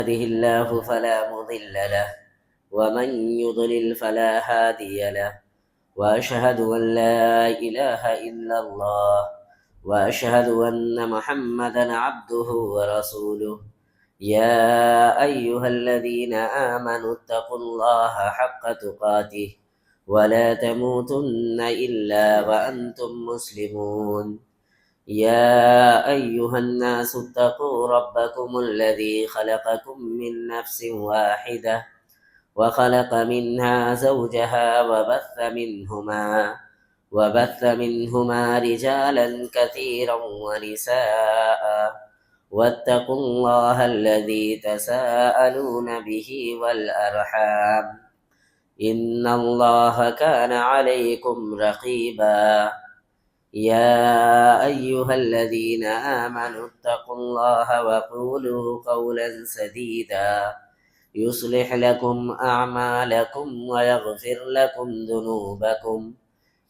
يهده الله فلا مضل له ومن يضلل فلا هادي له وأشهد أن لا إله إلا الله وأشهد أن محمدا عبده ورسوله. يا أيها الذين آمنوا اتقوا الله حق تقاته ولا تموتن إلا وأنتم مسلمون. يا أيها الناس اتقوا ربكم الذي خلقكم من نفس واحدة وخلق منها زوجها وبث منهما رجالا كثيرا ونساء. واتقوا الله الذي تساءلون به والأرحام إن الله كان عليكم رقيبا. يا أيها الذين آمنوا اتقوا الله وقولوا قولا سديدا يصلح لكم أعمالكم ويغفر لكم ذنوبكم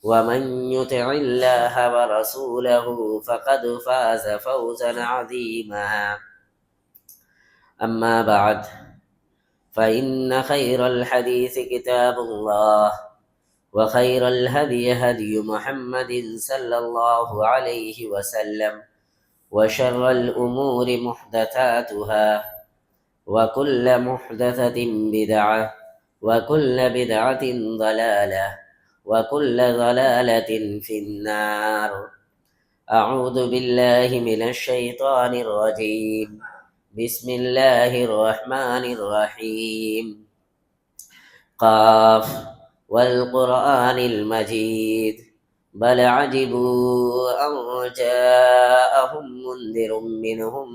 ومن يطع الله ورسوله فقد فاز فوزا عظيما. أما بعد فإن خير الحديث كتاب الله وخير الهدي هدي محمد صلى الله عليه وسلم وشر الأمور محدثاتها وكل محدثة بدعة وكل بدعة ضلالة وكل ضلالة في النار. أعوذ بالله من الشيطان الرجيم. بسم الله الرحمن الرحيم. قاف والقرآن المجيد بل عجبوا أن جاءهم منذر منهم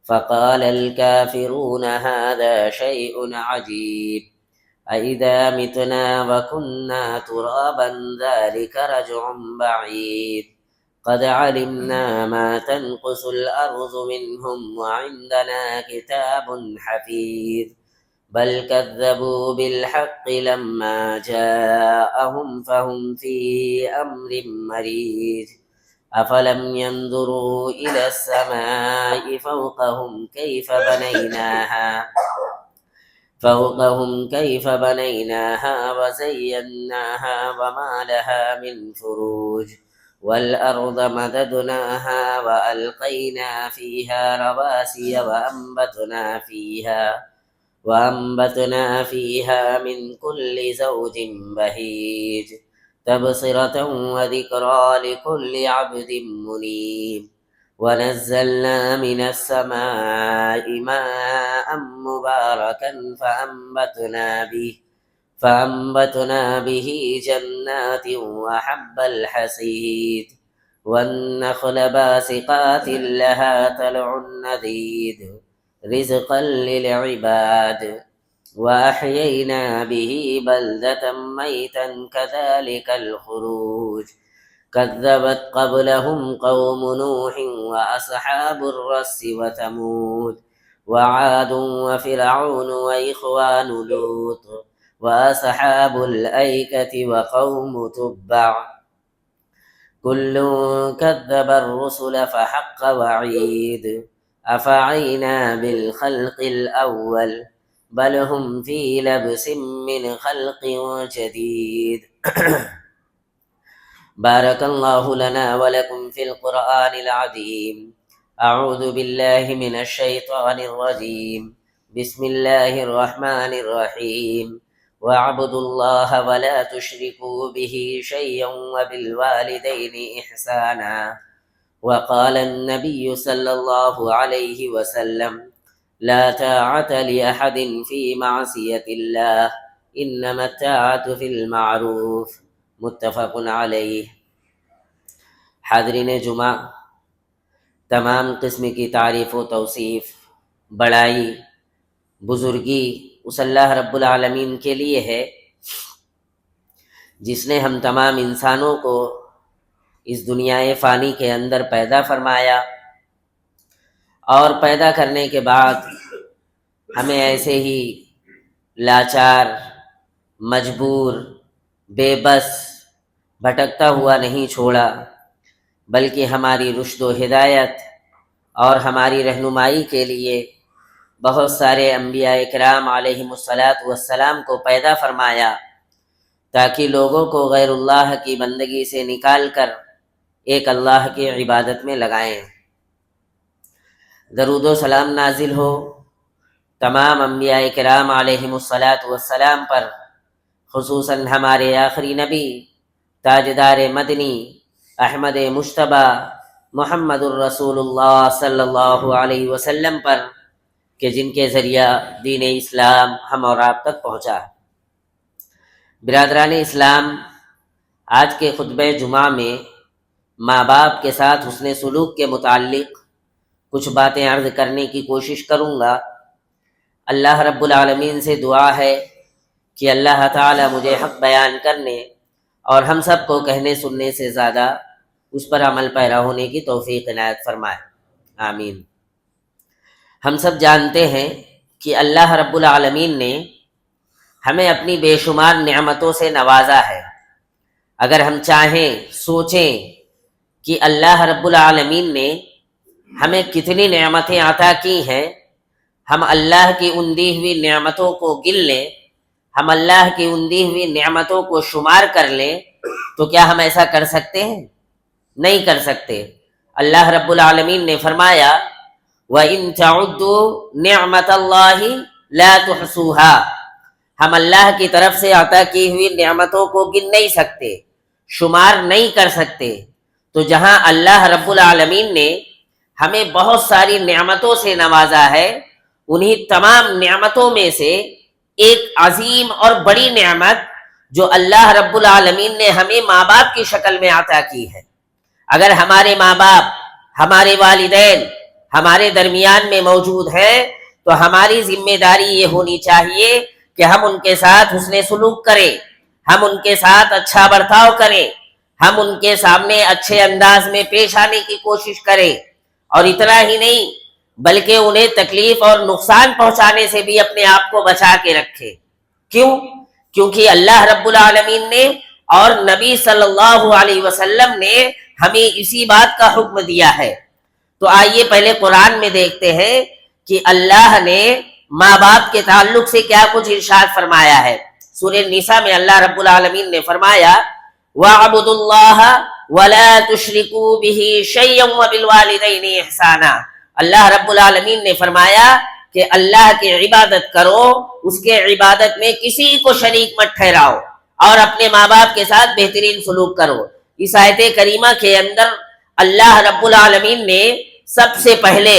فقال الكافرون هذا شيء عجيب أإذا متنا وكنا ترابا ذلك رجع بعيد قد علمنا ما تنقص الأرض منهم وعندنا كتاب حفيظ بل كذبوا بالحق لما جاءهم فهم في أمر مريج أفلم ينظروا إلى السماء فوقهم كيف بنيناها وزيناها وما لها من فروج والأرض مددناها وألقينا فيها رواسي وأنبتنا فيها من كل زوج بهيج تبصرة وذكرى لكل عبد منيب ونزلنا من السماء ماء مباركا فأنبتنا به جنات وحب الحصيد والنخل باسقات لها طلع نضيد رزقا للعباد وأحيينا به بلدة ميتا كذلك الخروج كذبت قبلهم قوم نوح وأصحاب الرس وثمود وعاد وفرعون وإخوان لوط وأصحاب الأيكة وقوم تبع كل كذب الرسل فحق وعيد أفعينا بالخلق الأول بل هم في لبس من خلق جديد. بارك الله لنا ولكم في القرآن العظيم. أعوذ بالله من الشيطان الرجيم. بسم الله الرحمن الرحيم. واعبدوا الله ولا تشركوا به شيئا وبالوالدين إحسانا. وقال النبي صلى الله عليه وسلم لا طاعة لأحد في معصية الله إنما الطاعة في المعروف متفق علیہ. حاضرین جمعہ، تمام قسم کی تعریف و توصیف، بڑائی، بزرگی اس اللہ رب العالمین کے لیے ہے جس نے ہم تمام انسانوں کو اس دنیا فانی کے اندر پیدا فرمایا اور پیدا کرنے کے بعد ہمیں ایسے ہی لاچار، مجبور، بے بس، بھٹکتا ہوا نہیں چھوڑا، بلکہ ہماری رشد و ہدایت اور ہماری رہنمائی کے لیے بہت سارے انبیاء کرام علیہم الصلاۃ والسلام کو پیدا فرمایا تاکہ لوگوں کو غیر اللہ کی بندگی سے نکال کر ایک اللہ کی عبادت میں لگائیں۔ درود و سلام نازل ہو تمام انبیاء کرام علیہم الصلاۃ والسلام پر، خصوصاً ہمارے آخری نبی تاجدار مدنی احمد مجتبیٰ محمد الرسول اللہ صلی اللہ علیہ وسلم پر، کہ جن کے ذریعہ دین اسلام ہم اور آپ تک پہنچا۔ برادران اسلام، آج کے خطبہ جمعہ میں ماں باپ کے ساتھ حسن سلوک کے متعلق کچھ باتیں عرض کرنے کی کوشش کروں گا۔ اللہ رب العالمین سے دعا ہے کہ اللہ تعالی مجھے حق بیان کرنے اور ہم سب کو کہنے سننے سے زیادہ اس پر عمل پیرا ہونے کی توفیق عنایت فرمائے، آمین۔ ہم سب جانتے ہیں کہ اللہ رب العالمین نے ہمیں اپنی بے شمار نعمتوں سے نوازا ہے۔ اگر ہم چاہیں، سوچیں کہ اللہ رب العالمین نے ہمیں کتنی نعمتیں عطا کی ہیں، ہم اللہ کی ان دی ہوئی نعمتوں کو گن لیں، ہم اللہ کی ان دی ہوئی نعمتوں کو شمار کر لیں، تو کیا ہم ایسا کر سکتے ہیں؟ نہیں کر سکتے۔ اللہ رب العالمین نے فرمایا وَإِن تَعُدُّوا نِعْمَةَ اللَّهِ لَا تُحْصُوهَا، ہم اللہ کی طرف سے عطا کی ہوئی نعمتوں کو گن نہیں سکتے، شمار نہیں کر سکتے۔ تو جہاں اللہ رب العالمین نے ہمیں بہت ساری نعمتوں سے نوازا ہے، انہی تمام نعمتوں میں سے ایک عظیم اور بڑی نعمت جو اللہ رب العالمین نے ہمیں ماں باپ کی شکل میں عطا کی ہے۔ اگر ہمارے ماں باپ، ہمارے والدین ہمارے درمیان میں موجود ہیں تو ہماری ذمہ داری یہ ہونی چاہیے کہ ہم ان کے ساتھ حسن سلوک کریں، ہم ان کے ساتھ اچھا برتاؤ کریں، ہم ان کے سامنے اچھے انداز میں پیش آنے کی کوشش کریں، اور اتنا ہی نہیں بلکہ انہیں تکلیف اور نقصان پہنچانے سے بھی اپنے آپ کو بچا کے رکھے۔ کیوں؟ کیونکہ اللہ رب العالمین نے اور نبی صلی اللہ علیہ وسلم نے ہمیں اسی بات کا حکم دیا ہے۔ تو آئیے پہلے قرآن میں دیکھتے ہیں کہ اللہ نے ماں باپ کے تعلق سے کیا کچھ ارشاد فرمایا ہے۔ سورہ نساء میں اللہ رب العالمین نے فرمایا وَاعْبُدُوا اللَّهَ وَلَا تُشْرِكُوا بِهِ شَيْئًا وَبِالْوَالِدَيْنِ إِحْسَانًا، اللہ رب العالمین نے فرمایا کہ اللہ کی عبادت کرو، اس کے عبادت میں کسی کو شریک مت ٹھہراؤ، اور اپنے ماں باپ کے ساتھ بہترین سلوک کرو۔ اس آیت کریمہ کے اندر اللہ رب العالمین نے سب سے پہلے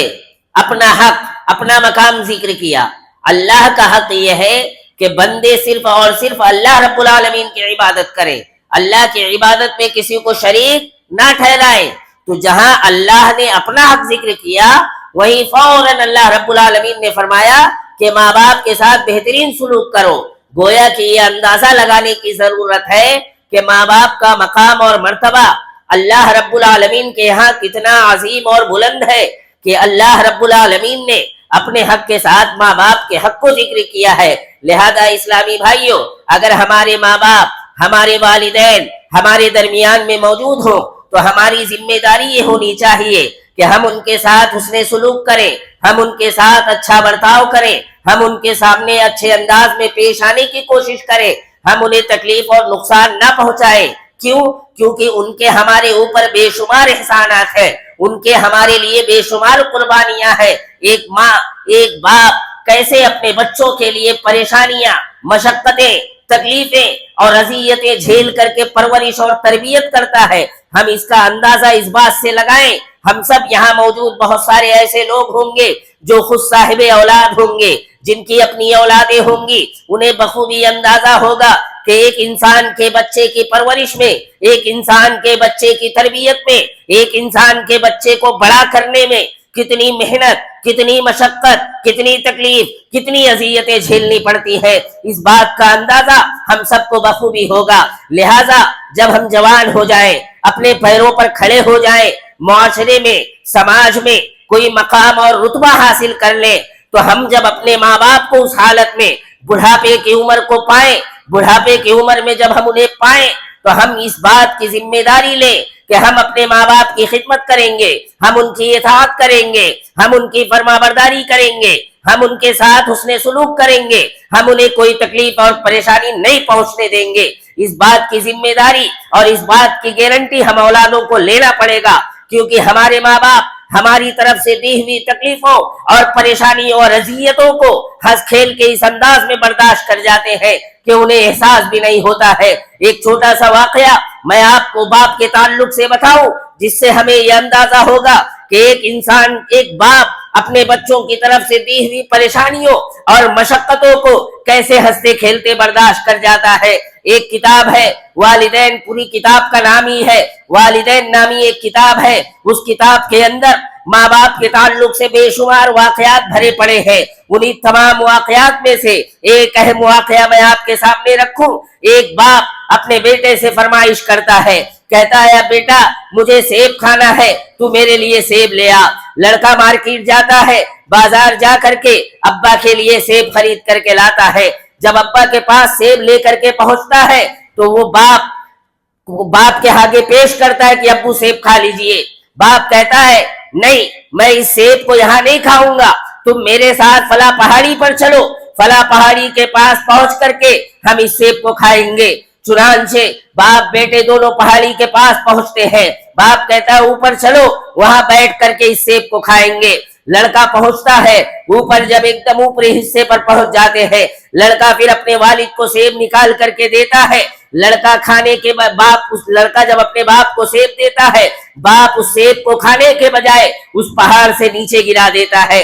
اپنا حق، اپنا مقام ذکر کیا۔ اللہ کا حق یہ ہے کہ بندے صرف اور صرف اللہ رب العالمین کی عبادت کریں، اللہ کی عبادت میں کسی کو شریک نہ ٹھہرائیں۔ تو جہاں اللہ نے اپنا حق ذکر کیا، وہیں فوراً اللہ رب العالمین نے فرمایا کہ ماں باپ کے ساتھ بہترین سلوک کرو۔ گویا کہ یہ اندازہ لگانے کی ضرورت ہے کہ ماں باپ کا مقام اور مرتبہ اللہ رب العالمین کے ہاں کتنا عظیم اور بلند ہے کہ اللہ رب العالمین نے اپنے حق کے ساتھ ماں باپ کے حق کو ذکر کیا ہے۔ لہذا اسلامی بھائیوں، اگر ہمارے ماں باپ، ہمارے والدین ہمارے درمیان میں موجود ہوں تو ہماری ذمہ داری یہ ہونی چاہیے کہ ہم ان کے ساتھ حسن سلوک کریں، ہم ان کے ساتھ اچھا برتاؤ کریں، ہم ان کے سامنے اچھے انداز میں پیش آنے کی کوشش کریں، ہم انہیں تکلیف اور نقصان نہ پہنچائیں۔ کیوں؟ کیونکہ ان کے ہمارے اوپر بے شمار احسانات ہیں، ان کے ہمارے لیے بے شمار قربانیاں ہیں۔ ایک ماں، ایک باپ کیسے اپنے بچوں کے لیے پریشانیاں، مشقتیں، تکلیفیں اور اذیتیں جھیل کر کے پرورش اور تربیت کرتا ہے، ہم اس کا اندازہ اس بات سے لگائیں۔ ہم سب یہاں موجود بہت سارے ایسے لوگ ہوں گے جو خود صاحب اولاد ہوں گے، جن کی اپنی اولادیں ہوں گی، انہیں بخوبی اندازہ ہوگا کہ ایک انسان کے بچے کی پرورش میں، ایک انسان کے بچے کی تربیت میں، ایک انسان کے بچے کو بڑا کرنے میں کتنی محنت، کتنی مشقت، کتنی تکلیف، کتنی اذیتیں جھیلنی پڑتی ہے۔ اس بات کا اندازہ ہم سب کو بخوبی ہوگا۔ لہٰذا جب ہم جوان ہو جائیں، اپنے پیروں پر کھڑے ہو جائیں، معاشرے میں، سماج میں کوئی مقام اور رتبہ حاصل کر لیں، تو ہم جب اپنے ماں باپ کو اس حالت میں بڑھاپے کی عمر کو پائیں، بڑھاپے کی عمر میں جب ہم انہیں پائیں تو ہم اس بات کی ذمہ داری لیں کہ ہم اپنے ماں باپ کی خدمت کریں گے، ہم ان کی اطاعت کریں گے، ہم ان کی فرما برداری کریں گے، ہم ان کے ساتھ حسن سلوک کریں گے، ہم انہیں کوئی تکلیف اور پریشانی نہیں پہنچنے دیں گے۔ اس بات کی ذمہ داری اور اس بات کی گارنٹی ہم اولادوں کو لینا پڑے گا، کیونکہ ہمارے ماں باپ ہماری طرف سے دی ہوئی تکلیفوں اور پریشانیوں اور اذیتوں کو ہنس کھیل کے اس انداز میں برداشت کر جاتے ہیں کہ انہیں احساس بھی نہیں ہوتا ہے۔ ایک چھوٹا سا واقعہ میں آپ کو باپ کے تعلق سے بتاؤں، جس سے ہمیں یہ اندازہ ہوگا کہ ایک انسان، ایک باپ اپنے بچوں کی طرف سے دی ہوئی پریشانیوں اور مشقتوں کو کیسے ہنستے کھیلتے برداشت کر جاتا ہے۔ ایک کتاب ہے والدین، پوری کتاب کا نام ہی ہے والدین نامی ایک کتاب ہے۔ اس کتاب کے اندر ماں باپ کے تعلق سے بے شمار واقعات بھرے پڑے ہیں۔ انہی تمام واقعات میں سے ایک اہم واقعہ میں آپ کے سامنے رکھوں۔ ایک باپ اپنے بیٹے سے فرمائش کرتا ہے، کہتا ہے بیٹا مجھے سیب کھانا ہے، تو میرے لیے سیب لے آ۔ لڑکا مارکیٹ جاتا ہے، بازار جا کر کے ابا کے لیے سیب خرید کر کے لاتا ہے۔ جب ابا کے پاس سیب لے کر کے پہنچتا ہے تو وہ باپ کے آگے پیش کرتا ہے کہ ابو سیب کھا لیجئے۔ باپ کہتا ہے نہیں، میں اس سیب کو یہاں نہیں کھاؤں گا، تم میرے ساتھ فلاں پہاڑی پر چلو، فلاں پہاڑی کے پاس پہنچ کر کے ہم اس سیب کو کھائیں گے۔ چنانچہ باپ بیٹے دونوں پہاڑی کے پاس پہنچتے ہیں۔ باپ کہتا ہے اوپر چلو، وہاں بیٹھ کر کے اس سیب کو کھائیں گے۔ لڑکا پہنچتا ہے اوپر، جب ایک دم اوپری حصے پر پہنچ جاتے ہیں، لڑکا پھر اپنے والد کو سیب نکال کر کے دیتا ہے۔ لڑکا کھانے کے لڑکا جب اپنے باپ کو سیب دیتا ہے، باپ اس سیب کو کھانے کے بجائے اس پہاڑ سے نیچے گرا دیتا ہے۔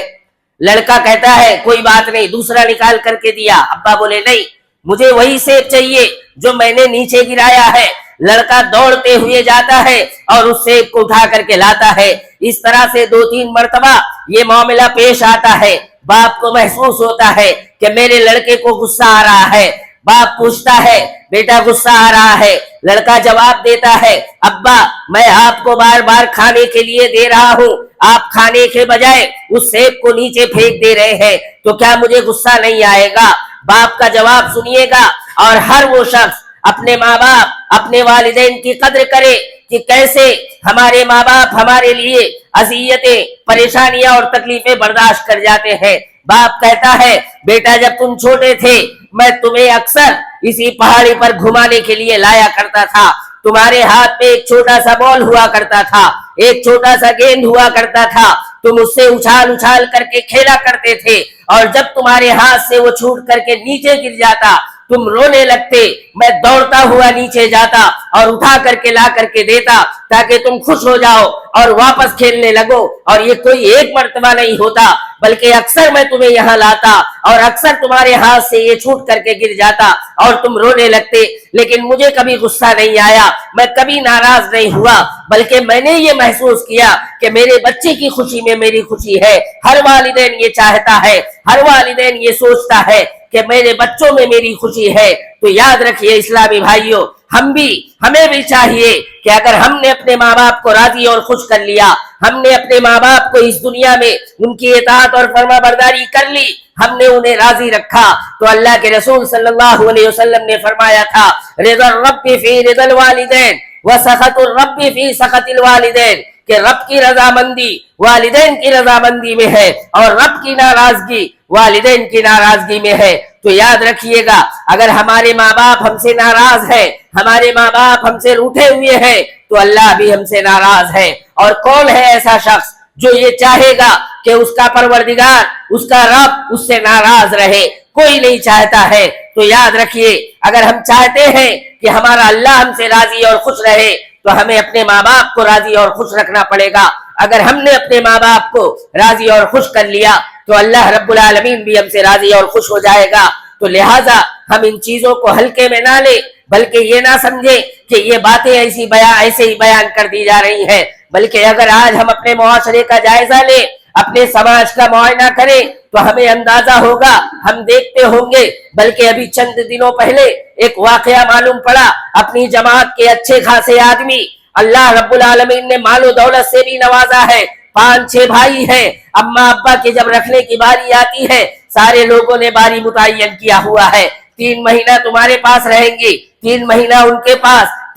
لڑکا کہتا ہے کوئی بات نہیں، دوسرا نکال کر کے دیا۔ ابا بولے نہیں، مجھے وہی سیب چاہیے جو میں نے نیچے گرایا ہے۔ لڑکا دوڑتے ہوئے جاتا ہے اور اس سیب کو اٹھا کر کے لاتا ہے۔ اس طرح سے 2-3 مرتبہ یہ معاملہ پیش آتا ہے۔ باپ کو محسوس ہوتا ہے کہ میرے لڑکے کو غصہ آ رہا ہے۔ باپ پوچھتا ہے بیٹا غصہ آ رہا ہے؟ لڑکا جواب دیتا ہے ابا میں آپ کو بار بار کھانے کے لیے دے رہا ہوں، آپ کھانے کے بجائے اس سیب کو نیچے پھینک دے رہے ہیں، تو کیا مجھے غصہ نہیں آئے گا؟ باپ کا جواب سنیے گا، اور ہر وہ شخص اپنے ماں باپ، اپنے والدین کی قدر کرے کہ کیسے ہمارے ماں باپ ہمارے لیے اذیتیں، پریشانیاں اور تکلیفیں برداشت کر جاتے ہیں۔ باپ کہتا ہے بیٹا جب تم چھوٹے تھے میں تمہیں اکثر اسی پہاڑی پر گھمانے کے لیے لایا کرتا تھا، تمہارے ہاتھ میں ایک چھوٹا سا بال ہوا کرتا تھا، ایک چھوٹا سا گیند ہوا کرتا تھا، تم اس سے اچھال اچھال کر کے کھیلا کرتے تھے، اور جب تمہارے ہاتھ سے وہ چھوٹ کر کے نیچے گر جاتا تم رونے لگتے، میں دوڑتا ہوا نیچے جاتا اور اٹھا کر کے لا کر کے دیتا تاکہ تم خوش ہو جاؤ اور واپس کھیلنے لگو، اور یہ کوئی ایک مرتبہ نہیں ہوتا بلکہ اکثر میں تمہیں یہاں لاتا اور اکثر تمہارے ہاتھ سے یہ چھوٹ کر کے گر جاتا اور تم رونے لگتے، لیکن مجھے کبھی غصہ نہیں آیا، میں کبھی ناراض نہیں ہوا، بلکہ میں نے یہ محسوس کیا کہ میرے بچے کی خوشی میں میری خوشی ہے۔ ہر والدین یہ چاہتا ہے، ہر والدین یہ سوچتا ہے کہ میرے بچوں میں میری خوشی ہے۔ تو یاد رکھیے اسلامی بھائیوں، ہمیں بھی چاہیے کہ اگر ہم نے اپنے ماں باپ کو راضی اور خوش کر لیا، ہم نے اپنے ماں باپ کو اس دنیا میں ان کی اطاعت اور فرما برداری کر لی، ہم نے انہیں راضی رکھا، تو اللہ کے رسول صلی اللہ علیہ وسلم نے فرمایا تھا رضا الرب فی رضا الوالدین وسخط الرب فی سخط الوالدین، کہ رب کی رضامندی والدین کی رضامندی میں ہے اور رب کی ناراضگی والدین کی ناراضگی میں ہے۔ تو یاد رکھیے گا اگر ہمارے ماں باپ ہم سے ناراض ہے، ہمارے ماں باپ ہم سے روٹھے ہوئے ہیں، تو اللہ بھی ہم سے ناراض ہے۔ اور کون ہے ایسا شخص جو یہ چاہے گا کہ اس کا پروردگار، اس کا رب اس سے ناراض رہے؟ کوئی نہیں چاہتا ہے۔ تو یاد رکھیے اگر ہم چاہتے ہیں کہ ہمارا اللہ ہم سے راضی اور خوش رہے تو ہمیں اپنے ماں باپ کو راضی اور خوش رکھنا پڑے گا۔ اگر ہم نے اپنے ماں باپ کو راضی اور خوش کر لیا تو اللہ رب العالمین بھی ہم سے راضی اور خوش ہو جائے گا۔ تو لہٰذا ہم ان چیزوں کو ہلکے میں نہ لیں، بلکہ یہ نہ سمجھیں کہ یہ باتیں ایسے ہی بیان کر دی جا رہی ہیں، بلکہ اگر آج ہم اپنے معاشرے کا جائزہ لیں، اپنے سماج کا معائنہ کریں تو ہمیں اندازہ ہوگا، ہم دیکھتے ہوں گے۔ بلکہ ابھی چند دنوں پہلے ایک واقعہ معلوم پڑا، اپنی جماعت کے اچھے خاصے آدمی اللہ رب العالمین نے مال و دولت سے بھی نوازا ہے، 5-6 بھائی ہیں، اماں ابا کے جب رکھنے کی باری آتی ہے سارے لوگوں نے باری متعین کیا ہوا ہے، 3 مہینہ تمہارے پاس رہیں گے، 3 مہینہ ان کے پاس،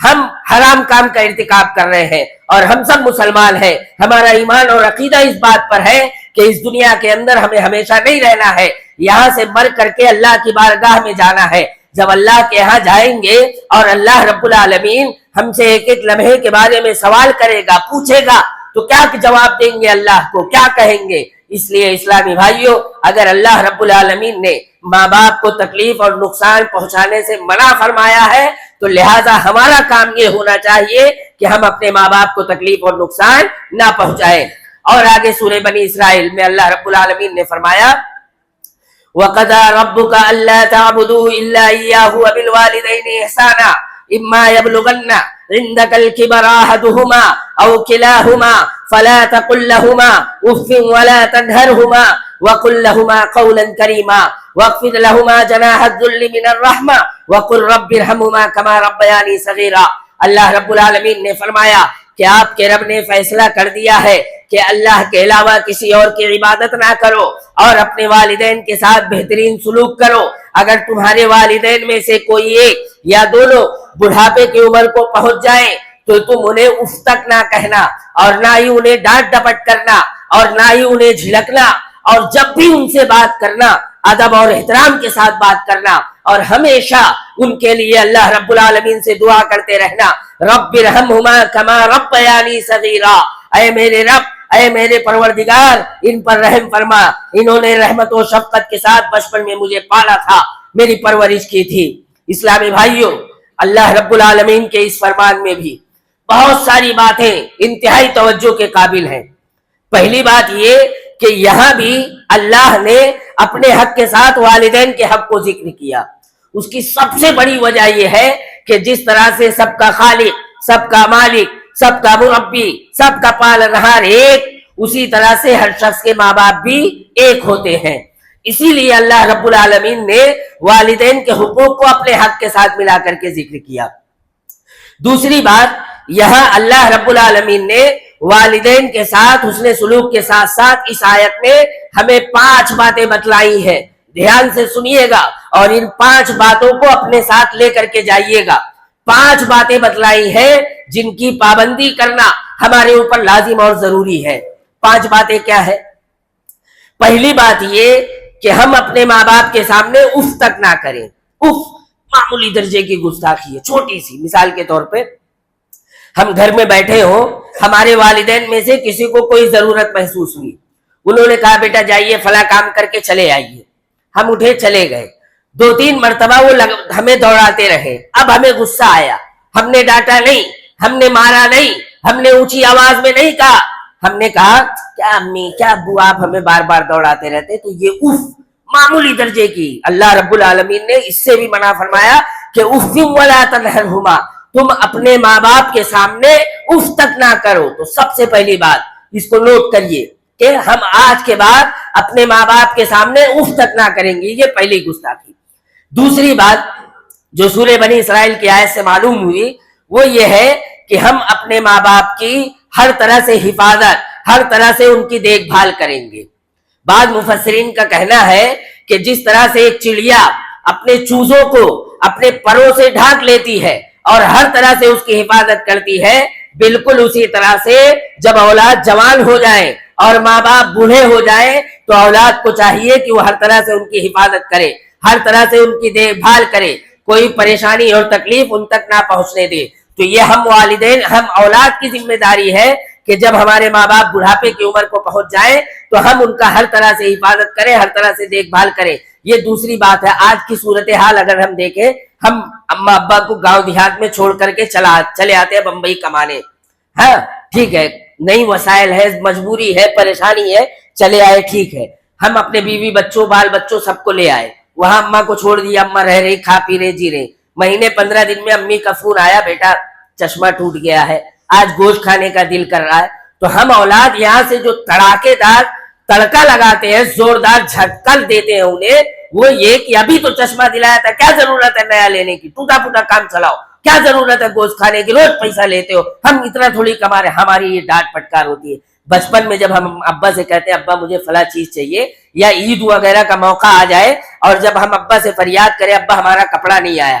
ہم حرام کام کا ارتکاب کر رہے ہیں اور ہم سب مسلمان ہیں. ہمارا ایمان اور عقیدہ اس بات پر ہے کہ اس دنیا کے اندر ہمیں ہمیشہ نہیں رہنا ہے, یہاں سے مر کر کے اللہ کی بارگاہ میں جانا ہے. جب اللہ کے یہاں جائیں گے اور اللہ رب العالمین ہم سے ایک ایک لمحے کے بارے میں سوال کرے گا, پوچھے گا, تو کیا جواب دیں گے اللہ کو, کیا کہیں گے؟ اس لیے اسلامی بھائیوں, اگر اللہ رب العالمین نے ماں باپ کو تکلیف اور نقصان پہنچانے سے منع فرمایا ہے تو لہذا ہمارا کام یہ ہونا چاہیے کہ ہم اپنے ماں باپ کو تکلیف اور نقصان نہ پہنچائیں. اور آگے سورہ بنی اسرائیل میں اللہ رب العالمین نے فرمایا وَقَضَىٰ رَبُّكَ أَلَّا تَعْبُدُوا إِلَّا إِيَّاهُ وَبِالْوَالِدَيْنِ إِحْسَانًا إِمَّا يَبْلُغَنَّ عِندَكَ الْكِبَرَ أَحَدُهُمَا أَوْ كِلَاهُمَا فَلَا تَقُل لَّهُمَا أُفٍّ وَلَا تَنْهَرْهُمَا وَقُل لَّهُمَا قَوْلًا كَرِيمًا وَاخْفِضْ لَهُمَا جَنَاحَ الذُّلِّ مِنَ الرَّحْمَةِ وَقُل رَّبِّ ارْحَمْهُمَا كَمَا رَبَّيَانِي صَغِيرًا. اللہ رب العالمین نے فرمایا کہ آپ کے رب نے فیصلہ کر دیا ہے کہ اللہ کے علاوہ کسی اور کی عبادت نہ کرو اور اپنے والدین کے ساتھ بہترین سلوک کرو. اگر تمہارے والدین میں سے کوئی ایک یا دونوں بڑھاپے کی عمر کو پہنچ جائیں تو تم انہیں اف تک نہ کہنا اور نہ ہی انہیں ڈانٹ ڈپٹ کرنا اور نہ ہی انہیں جھڑکنا, اور جب بھی ان سے بات کرنا ادب اور احترام کے ساتھ بات کرنا, اور ہمیشہ ان کے لیے اللہ رب العالمین سے دعا کرتے رہنا رب ارحمہما کما ربیانی صغیرا, اے میرے رب, اے میرے پروردگار, ان پر رحم فرما, انہوں نے رحمت و شفقت کے ساتھ بچپن میں مجھے پالا تھا, میری پرورش کی تھی. اسلامی بھائیوں, اللہ رب العالمین کے اس فرمان میں بھی بہت ساری باتیں انتہائی توجہ کے قابل ہیں. پہلی بات یہ کہ یہاں بھی اللہ نے اپنے حق کے ساتھ والدین کے حق کو ذکر کیا. اس کی سب سے بڑی وجہ یہ ہے کہ جس طرح سے سب کا خالق, سب کا مالک, سب کا مربی, سب کا پالنہار ایک, اسی طرح سے ہر شخص کے ماں باپ بھی ایک ہوتے ہیں. اسی لیے اللہ رب العالمین نے والدین کے حقوق کو اپنے حق کے ساتھ ملا کر کے ذکر کیا. دوسری بات, یہاں اللہ رب العالمین نے والدین کے ساتھ حسن سلوک کے ساتھ ساتھ اس آیت میں ہمیں 5 باتیں بتلائی ہیں. دھیان سے سنیے گا اور ان 5 باتوں کو اپنے ساتھ لے کر کے جائیے گا. 5 باتیں بتلائی ہیں جن کی پابندی کرنا ہمارے اوپر لازم اور ضروری ہے. 5 باتیں کیا ہے؟ پہلی بات یہ کہ ہم اپنے ماں باپ کے سامنے اف تک نہ کریں. اف معمولی درجے کی گستاخی ہے, چھوٹی سی. مثال کے طور پہ ہم گھر میں بیٹھے ہوں, ہمارے والدین میں سے کسی کو کوئی ضرورت محسوس ہوئی, انہوں نے کہا بیٹا جائیے فلاں کام کر کے چلے آئیے. ہم اٹھے چلے گئے, 2-3 مرتبہ وہ ہمیں دوڑاتے رہے. اب ہمیں غصہ آیا, ہم نے ڈانٹا نہیں, ہم نے مارا نہیں, ہم نے اونچی آواز میں نہیں کہا, ہم نے کہا کیا امی, کیا ابو, آپ ہمیں بار بار دوڑاتے رہتے. تو یہ اف معمولی درجے کی. اللہ رب العالمین نے اس سے بھی منع فرمایا کہ اف ولا تنہرہما, تم اپنے ماں باپ کے سامنے اف تک نہ کرو. تو سب سے پہلی بات اس کو نوٹ کریے کہ ہم آج کے بعد اپنے ماں باپ کے سامنے اف تک نہ کریں گے, یہ پہلی گستاخی. دوسری بات جو سورہ بنی اسرائیل کی آیت سے معلوم ہوئی وہ یہ ہے کہ ہم اپنے ماں باپ کی ہر طرح سے حفاظت, ہر طرح سے ان کی دیکھ بھال کریں گے. بعض مفسرین کا کہنا ہے کہ جس طرح سے ایک چڑیا اپنے چوزوں کو اپنے پروں سے ڈھانک لیتی ہے اور ہر طرح سے اس کی حفاظت کرتی ہے, بالکل اسی طرح سے جب اولاد جوان ہو جائے اور ماں باپ بوڑھے ہو جائیں تو اولاد کو چاہیے کہ وہ ہر طرح سے ان کی حفاظت کرے, ہر طرح سے ان کی دیکھ بھال کرے, کوئی پریشانی اور تکلیف ان تک نہ پہنچنے دے. تو یہ ہم والدین, ہم اولاد کی ذمہ داری ہے کہ جب ہمارے ماں باپ بڑھاپے کی عمر کو پہنچ جائیں تو ہم ان کا ہر طرح سے حفاظت کریں, ہر طرح سے دیکھ بھال کریں. یہ دوسری بات ہے. آج کی صورتحال اگر ہم دیکھیں, ہم اما ابا کو گاؤں دیہات میں چھوڑ کر کے چلے آتے ہیں بمبئی کمانے. ہاں ٹھیک ہے, نئی وسائل ہے, مجبوری ہے, پریشانی ہے, چلے آئے, ٹھیک ہے. ہم اپنے بیوی بچوں, بال بچوں سب کو لے آئے, وہاں اما کو چھوڑ دیا, اما رہ رہی, کھا پی رہے, جی رہے. مہینے 15 دن میں امی کا فون آیا, بیٹا چشمہ ٹوٹ گیا ہے, آج گوشت کھانے کا دل کر رہا ہے. تو ہم اولاد یہاں سے جو تڑاکے دار تڑکا لگاتے ہیں, زوردار جھٹکا دیتے ہیں انہیں, وہ یہ کہ ابھی تو چشمہ دلایا تھا, کیا ضرورت ہے نیا لینے کی, ٹوٹا پھوٹا کام چلاؤ, کیا ضرورت ہے گوشت کھانے کی, روز پیسہ لیتے ہو, ہم اتنا تھوڑی کما رہے. ہماری یہ ڈانٹ پٹکار ہوتی ہے. بچپن میں جب ہم ابا سے کہتے ہیں ابا مجھے فلاں چیز چاہیے, یا عید وغیرہ کا موقع آ جائے اور جب ہم ابا سے فریاد کریں ابا ہمارا کپڑا نہیں آیا,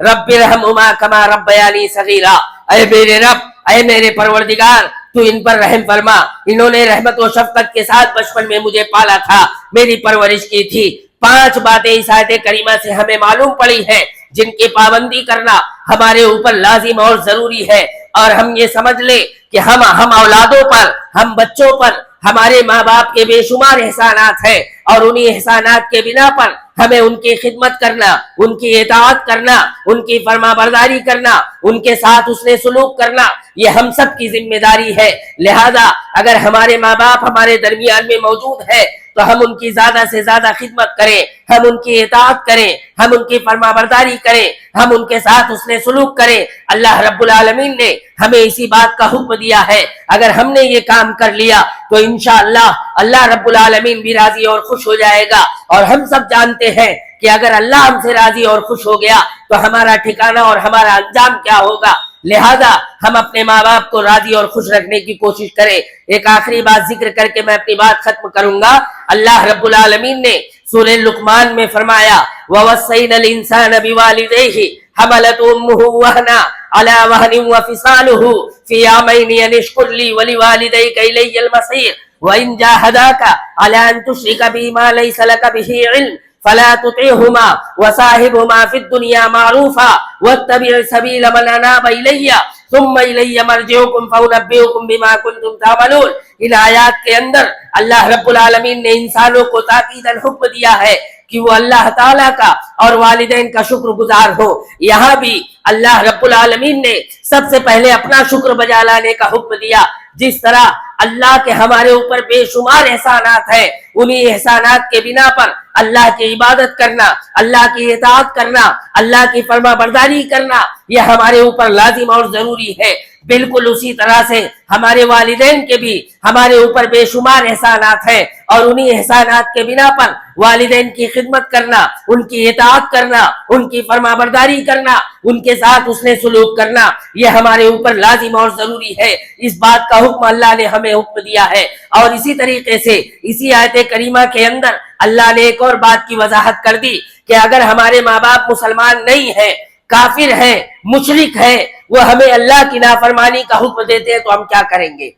رب ارحمہما کما ربیانی صغیرا، اے میرے رب، اے میرے پروردگار، تو ان پر رحم فرما، انہوں نے رحمت و شفقت کے ساتھ بچپن میں مجھے پالا تھا، میری پرورش کی تھی۔ 5 باتیں اس آیت کریمہ سے ہمیں معلوم پڑی ہیں جن کی پابندی کرنا ہمارے اوپر لازم اور ضروری ہے، اور ہم یہ سمجھ لیں کہ ہم اولادوں پر، ہم بچوں پر ہمارے ماں باپ کے بے شمار احسانات ہیں، اور انہی احسانات کے بنا پر ہمیں ان کی خدمت کرنا، ان کی اطاعت کرنا، ان کی فرما برداری کرنا، ان کے ساتھ حسن سلوک کرنا، یہ ہم سب کی ذمہ داری ہے۔ لہذا اگر ہمارے ماں باپ ہمارے درمیان میں موجود ہے تو ہم ان کی زیادہ سے زیادہ خدمت کریں، ہم ان کی اطاعت کریں، ہم ان کی فرما برداری کریں، ہم ان کے ساتھ حسن سلوک کریں۔ اللہ رب العالمین نے ہمیں اسی بات کا حکم دیا ہے، اگر ہم نے یہ کام کر لیا تو انشاءاللہ اللہ رب العالمین بھی راضی اور خوش ہو جائے گا، اور ہم سب جانتے ہیں کہ اگر اللہ ہم سے راضی اور خوش ہو گیا تو ہمارا ٹھکانہ اور ہمارا انجام کیا ہوگا۔ لہذا ہم اپنے ماں باپ کو راضی اور خوش رکھنے کی کوشش کریں۔ ایک آخری بات ذکر کر کے میں اپنی بات ختم کروں گا۔ اللہ رب العالمین نے سورہ لقمان میں فرمایا وَوَصَّيْنَا الْإِنسَانَ بِوَالِدَيْهِ حَمَلَتْهُ أُمُّهُ وَهْنًا عَلَى وَهْنٍ وَفِصَالُهُ فِي عَامَيْنِ أَنِ اشْكُرْ لِي وَلِوَالِدَيْكَ إِلَيَّ الْمَصِيرُ وَإِنْ جَاهَدَاكَ عَلَى أَن تُشْرِكَ بِي مَا لَيْسَ لَكَ بِهِ عِلْمٌ فَلَا تُطِعْهُمَا وَصَاحِبْهُمَا فِي الدُّنْيَا مَعْرُوفًا وَاتَّبِعْ سَبِيلَ مَنْ أَنَابَ إِلَيَّ ثُمَّ إِلَيَّ مَرْجِعُكُمْ فَأُنَبِّئُكُم بِمَا كُنتُمْ تَعْمَلُونَ۔ ان آیات کے اندر اللہ رب العالمین نے انسانوں کو تاکیداً حکم دیا ہے کہ وہ اللہ تعالیٰ کا اور والدین کا شکر گزار ہو۔ یہاں بھی اللہ رب العالمین نے سب سے پہلے اپنا شکر بجا لانے کا حکم دیا۔ جس طرح اللہ کے ہمارے اوپر بے شمار احسانات ہیں، انہی احسانات کے بنا پر اللہ کی عبادت کرنا، اللہ کی اطاعت کرنا، اللہ کی فرما برداری کرنا، یہ ہمارے اوپر لازم اور ضروری ہے۔ بالکل اسی طرح سے ہمارے والدین کے بھی ہمارے اوپر بے شمار احسانات ہیں، اور انہی احسانات کے بنا پر والدین کی خدمت کرنا، ان کی اطاعت کرنا، ان کی فرما برداری کرنا، ان کے ساتھ حسن سلوک کرنا، یہ ہمارے اوپر لازم اور ضروری ہے۔ اس بات کا حکم اللہ نے ہمیں حکم دیا ہے۔ اور اسی طریقے سے اسی آیت کریمہ کے اندر اللہ نے ایک اور بات کی وضاحت کر دی کہ اگر ہمارے ماں باپ مسلمان نہیں ہیں، کافر ہیں، مشرک ہیں، وہ ہمیں اللہ کی نافرمانی کا حکم دیتے ہیں تو ہم کیا کریں گے؟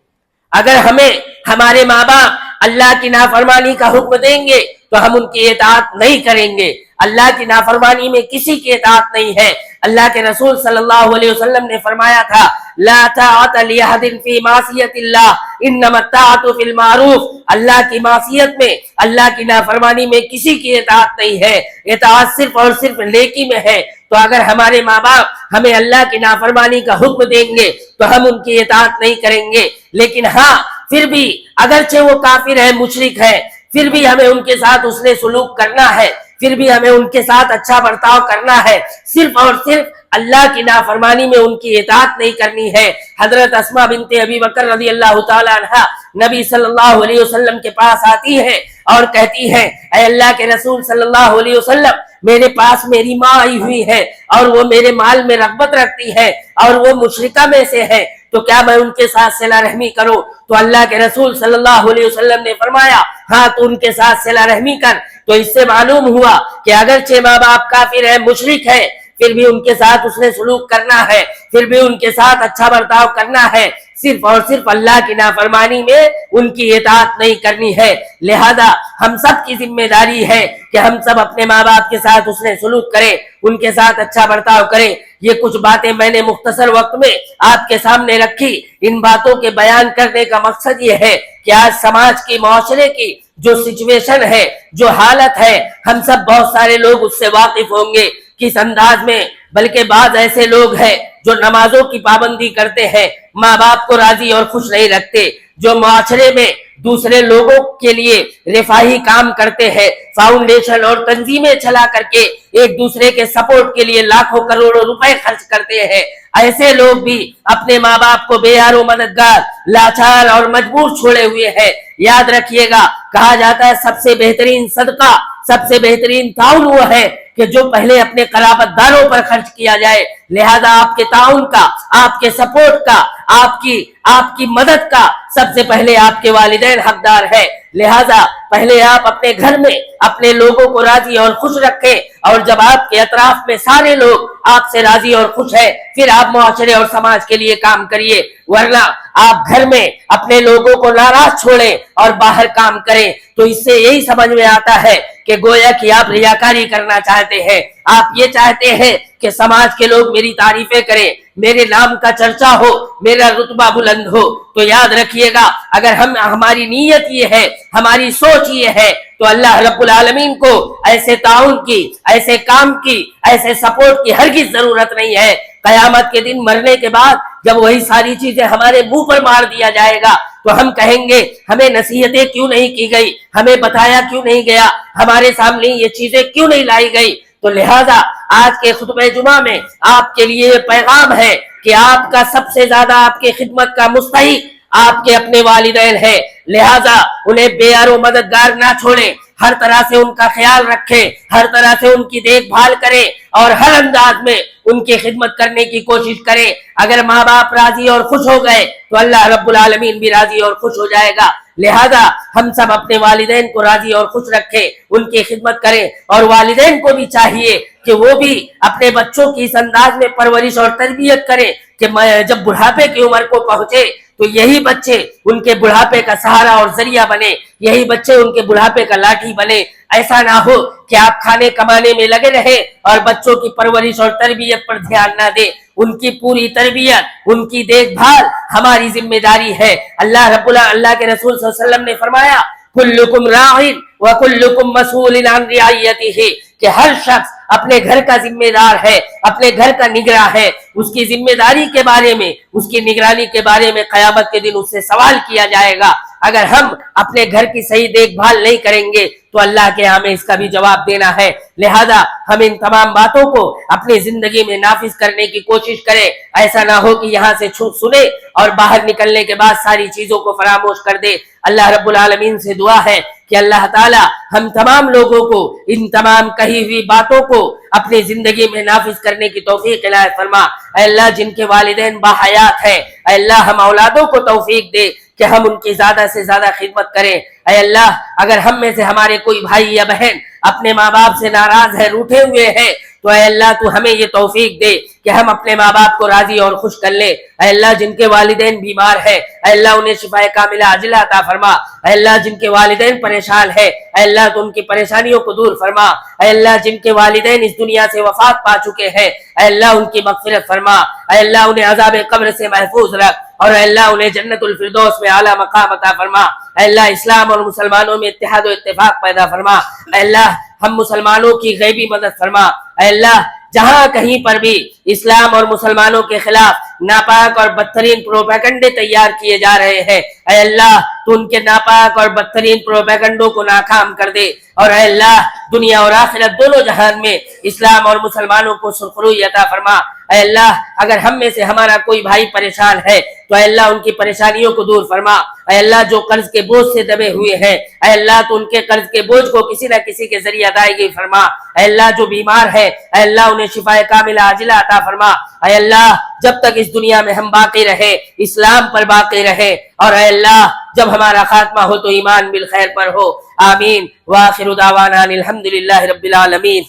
اگر ہمیں ہمارے ماں باپ اللہ کی نافرمانی کا حکم دیں گے تو ہم ان کی اطاعت نہیں کریں گے۔ اللہ کی نافرمانی میں کسی کی اطاعت نہیں ہے۔ اللہ کے رسول صلی اللہ علیہ وسلم نے فرمایا تھا لا طاعت لأحد فی معصیت اللہ انما الطاعت فی المعروف۔ اللہ کی معصیت میں، اللہ کی نافرمانی میں کسی کی اطاعت نہیں ہے، اطاعت صرف اور صرف نیکی میں ہے۔ تو اگر ہمارے ماں باپ ہمیں اللہ کی نافرمانی کا حکم دیں گے تو ہم ان کی اطاعت نہیں کریں گے، لیکن ہاں پھر بھی اگرچہ وہ کافر ہے، مشرک ہے، پھر بھی ہمیں ان کے ساتھ حسن سلوک کرنا ہے، پھر بھی ہمیں ان کے ساتھ اچھا برتاؤ کرنا ہے، صرف اور صرف اللہ کی نافرمانی میں ان کی اطاعت نہیں کرنی ہے۔ حضرت اسماء بنت ابی بکر رضی اللہ تعالی عنہا نبی صلی اللہ علیہ وسلم کے پاس آتی ہے اور کہتی ہے اے اللہ کے رسول صلی اللہ علیہ وسلم، میرے پاس میری ماں آئی ہوئی ہے اور وہ میرے مال میں رغبت رکھتی ہے اور وہ مشرکہ میں سے ہے، تو کیا میں ان کے ساتھ صلہ رحمی کروں؟ تو اللہ کے رسول صلی اللہ علیہ وسلم نے فرمایا ہاں تو ان کے ساتھ صلہ رحمی کر۔ تو اس سے معلوم ہوا کہ اگرچہ ماں باپ کافر ہے، مشرک ہے، پھر بھی ان کے ساتھ حسن سلوک کرنا ہے، پھر بھی ان کے ساتھ اچھا برتاؤ کرنا ہے، صرف اور صرف اللہ کی نافرمانی میں ان کی اطاعت نہیں کرنی ہے۔ لہذا ہم سب کی ذمہ داری ہے کہ ہم سب اپنے ماں باپ کے ساتھ حسن سلوک کریں، ان کے ساتھ اچھا برتاؤ کریں۔ یہ کچھ باتیں میں نے مختصر وقت میں آپ کے سامنے رکھی۔ ان باتوں کے بیان کرنے کا مقصد یہ ہے کہ آج سماج کی، معاشرے کی جو سچویشن ہے، جو حالت ہے، ہم سب بہت سارے لوگ اس سے واقف ہوں گے کس انداز میں، بلکہ بعض ایسے لوگ ہیں جو نمازوں کی پابندی کرتے ہیں، ماں باپ کو راضی اور خوش نہیں رکھتے، جو معاشرے میں دوسرے لوگوں کے لیے رفاہی کام کرتے ہیں، فاؤنڈیشن اور تنظیمیں چلا کر کے ایک دوسرے کے سپورٹ کے لیے لاکھوں کروڑوں روپے خرچ کرتے ہیں۔ ایسے لوگ بھی اپنے ماں باپ کو بے یار و مددگار، لاچار اور مجبور چھوڑے ہوئے ہیں۔ یاد رکھیے گا، کہا جاتا ہے سب سے بہترین صدقہ، سب سے بہترین تعاون وہ ہے کہ جو پہلے اپنے قرابت داروں پر خرچ کیا جائے۔ لہذا آپ کے تعاون کا، آپ کے سپورٹ کا، آپ کی مدد کا سب سے پہلے آپ کے والدین حقدار ہے۔ لہذا پہلے آپ اپنے گھر میں اپنے لوگوں کو راضی اور خوش رکھیں، اور جب آپ کے اطراف میں سارے لوگ آپ سے راضی اور خوش ہے پھر آپ معاشرے اور سماج کے لیے کام کریے، ورنہ آپ گھر میں اپنے لوگوں کو ناراض چھوڑیں اور باہر کام کریں تو اس سے یہی سمجھ میں آتا ہے کہ گویا کہ آپ ریاکاری کرنا چاہتے ہیں، آپ یہ چاہتے ہیں کہ سماج کے لوگ میری تعریفیں کریں، میرے نام کا چرچا ہو، میرا رتبہ بلند ہو۔ تو یاد رکھیے گا اگر ہماری نیت یہ ہے، ہماری سوچ یہ ہے تو اللہ رب العالمین کو ایسے تعاون کی، ایسے کام کی، ایسے سپورٹ کی ہرگز ضرورت نہیں ہے۔ قیامت کے دن مرنے کے بعد جب وہی ساری چیزیں ہمارے منہ پر مار دیا جائے گا تو ہم کہیں گے ہمیں نصیحتیں کیوں نہیں کی گئی، ہمیں بتایا کیوں نہیں گیا، ہمارے سامنے یہ چیزیں کیوں نہیں لائی گئی۔ تو لہذا آج کے خطبہ جمعہ میں آپ کے لیے پیغام ہے کہ آپ کا سب سے زیادہ آپ کی خدمت کا مستحق آپ کے اپنے والدین ہیں، لہذا انہیں بے یار و مددگار نہ چھوڑیں، ہر طرح سے ان کا خیال رکھیں، ہر طرح سے ان کی دیکھ بھال کریں اور ہر انداز میں ان کی خدمت کرنے کی کوشش کریں۔ اگر ماں باپ راضی اور خوش ہو گئے تو اللہ رب العالمین بھی راضی اور خوش ہو جائے گا۔ لہذا ہم سب اپنے والدین کو راضی اور خوش رکھیں، ان کی خدمت کریں، اور والدین کو بھی چاہیے کہ وہ بھی اپنے بچوں کی اس انداز میں پرورش اور تربیت کریں کہ جب بڑھاپے کی عمر کو پہنچے تو یہی بچے ان کے بڑھاپے کا سہارا اور ذریعہ بنے، یہی بچے ان کے بڑھاپے کا لاٹھی بنے۔ ایسا نہ ہو کہ آپ کھانے کمانے میں لگے رہے اور بچوں کی پرورش اور تربیت پر دھیان نہ دے۔ ان کی پوری تربیت، ان کی دیکھ بھال ہماری ذمہ داری ہے۔ اللہ کے رسول صلی اللہ علیہ وسلم نے فرمایا کلکم راع وکلکم مسئول عن رعیتہ، کہ ہر شخص اپنے گھر کا ذمہ دار ہے، اپنے گھر کا نگراں ہے، اس کی ذمہ داری کے بارے میں، اس کی نگرانی کے بارے میں قیامت کے دن اس سے سوال کیا جائے گا۔ اگر ہم اپنے گھر کی صحیح دیکھ بھال نہیں کریں گے تو اللہ کے ہمیں اس کا بھی جواب دینا ہے۔ لہذا ہم ان تمام باتوں کو اپنی زندگی میں نافذ کرنے کی کوشش کریں، ایسا نہ ہو کہ یہاں سے سنے اور باہر نکلنے کے بعد ساری چیزوں کو فراموش کر دے۔ اللہ رب العالمین سے دعا ہے کہ اللہ تعالی ہم تمام لوگوں کو ان تمام کہی ہوئی باتوں کو اپنی زندگی میں نافذ کرنے کی توفیق عنایت فرما۔ اے اللہ جن کے والدین باحیات ہیں، اے اللہ ہم اولادوں کو توفیق دے کہ ہم ان کی زیادہ سے زیادہ خدمت کریں۔ اے اللہ اگر ہم میں سے ہمارے کوئی بھائی یا بہن اپنے ماں باپ سے ناراض ہے، روٹھے ہوئے ہیں، تو اے اللہ تو ہمیں یہ توفیق دے کہ ہم اپنے ماں باپ کو راضی اور خوش کر لیں۔ اے اللہ جن کے والدین بیمار ہیں، اے اللہ انہیں شفائے کاملہ عاجلہ عطا فرما۔ اے اللہ جن کے والدین پریشان ہیں، اے اللہ تو ان کی پریشانیوں کو دور فرما۔ اے اللہ جن کے والدین اس دنیا سے وفات پا چکے ہیں، اے اللہ ان کی مغفرت فرما۔ اے اللہ انہیں عذاب قبر سے محفوظ رکھ، اور اے اللہ انہیں جنت الفردوس میں اعلیٰ مقام عطا فرما۔ اے اللہ اسلام اور مسلمانوں میں اتحاد و اتفاق پیدا فرما۔ اے اللہ ہم مسلمانوں کی غیبی مدد فرما۔ اے اللہ جہاں کہیں پر بھی اسلام اور مسلمانوں کے خلاف ناپاک اور بدترین پروپیگنڈے تیار کیے جا رہے ہیں، اے اللہ تو ان کے ناپاک اور بدترین پروپیگنڈوں کو ناکام کر دے، اور اے اللہ دنیا اور آخرت دونوں جہان میں اسلام اور مسلمانوں کو سرخروئی عطا فرما۔ اے اللہ اگر ہم میں سے ہمارا کوئی بھائی پریشان ہے تو اے اللہ ان کی پریشانیوں کو دور فرما۔ اے اللہ جو قرض کے بوجھ سے دبے ہوئے ہیں، اے اللہ تو ان کے قرض کے بوجھ کو کسی نہ کسی کے ذریعے ادائیگی فرما۔ اے اللہ جو بیمار ہے، اے اللہ انہیں شفائے کاملہ عاجلہ عطا فرما۔ اے اللہ جب تک اس دنیا میں ہم باقی رہے اسلام پر باقی رہے، اور اے اللہ جب ہمارا خاتمہ ہو تو ایمان بالخیر پر ہو۔ آمین وآخر دعوانا الحمدللہ رب العالمین۔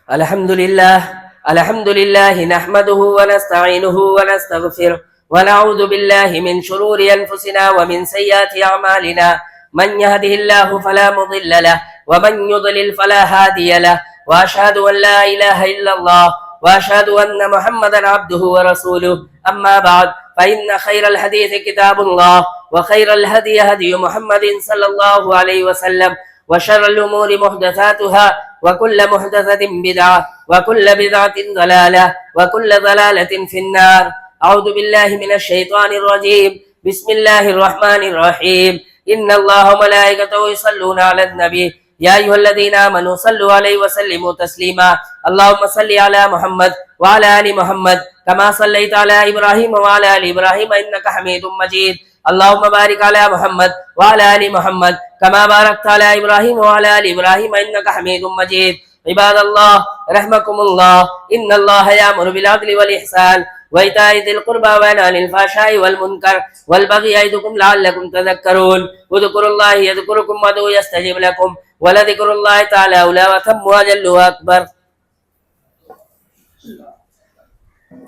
الحمد لله نحمده ونستعينه ونستغفره ونعوذ بالله من شرور أنفسنا ومن سيئات أعمالنا، من يهده الله فلا مضل له ومن يضلل فلا هادي له، وأشهد أن لا إله إلا الله وأشهد أن محمدا عبده ورسوله، أما بعد فإن خير الحديث كتاب الله وخير الهدي هدي محمد صلى الله عليه وسلم، وشر الأمور محدثاتها وكل محدثة بدعة وكل بدعة ضلالة وكل ضلالة في النار۔ أعوذ بالله من الشيطان الرجيم، بسم الله الرحمن الرحيم، إن الله وملائكته يصلون على النبي يا أيها الذين آمنوا صلوا عليه وسلموا تسليما۔ اللهم صل على محمد وعلى آل محمد كما صليت على إبراهيم وعلى آل إبراهيم إنك حميد مجيد۔ اللهم بارك على محمد وعلى آل محمد كما باركت على إبراهيم وعلى آل إبراهيم إنك حميد مجيد۔ عباد الله رحمكم الله، إن الله يأمر بالعدل والإحسان وإيتاء ذي القربى وينهى عن الفحشاء والمنكر والبغي يعظكم لعلكم تذكرون اذكروا الله يذكركم وادعوه يستجب لكم ولذكر الله تعالى أولى وأتم وأجل وأكبر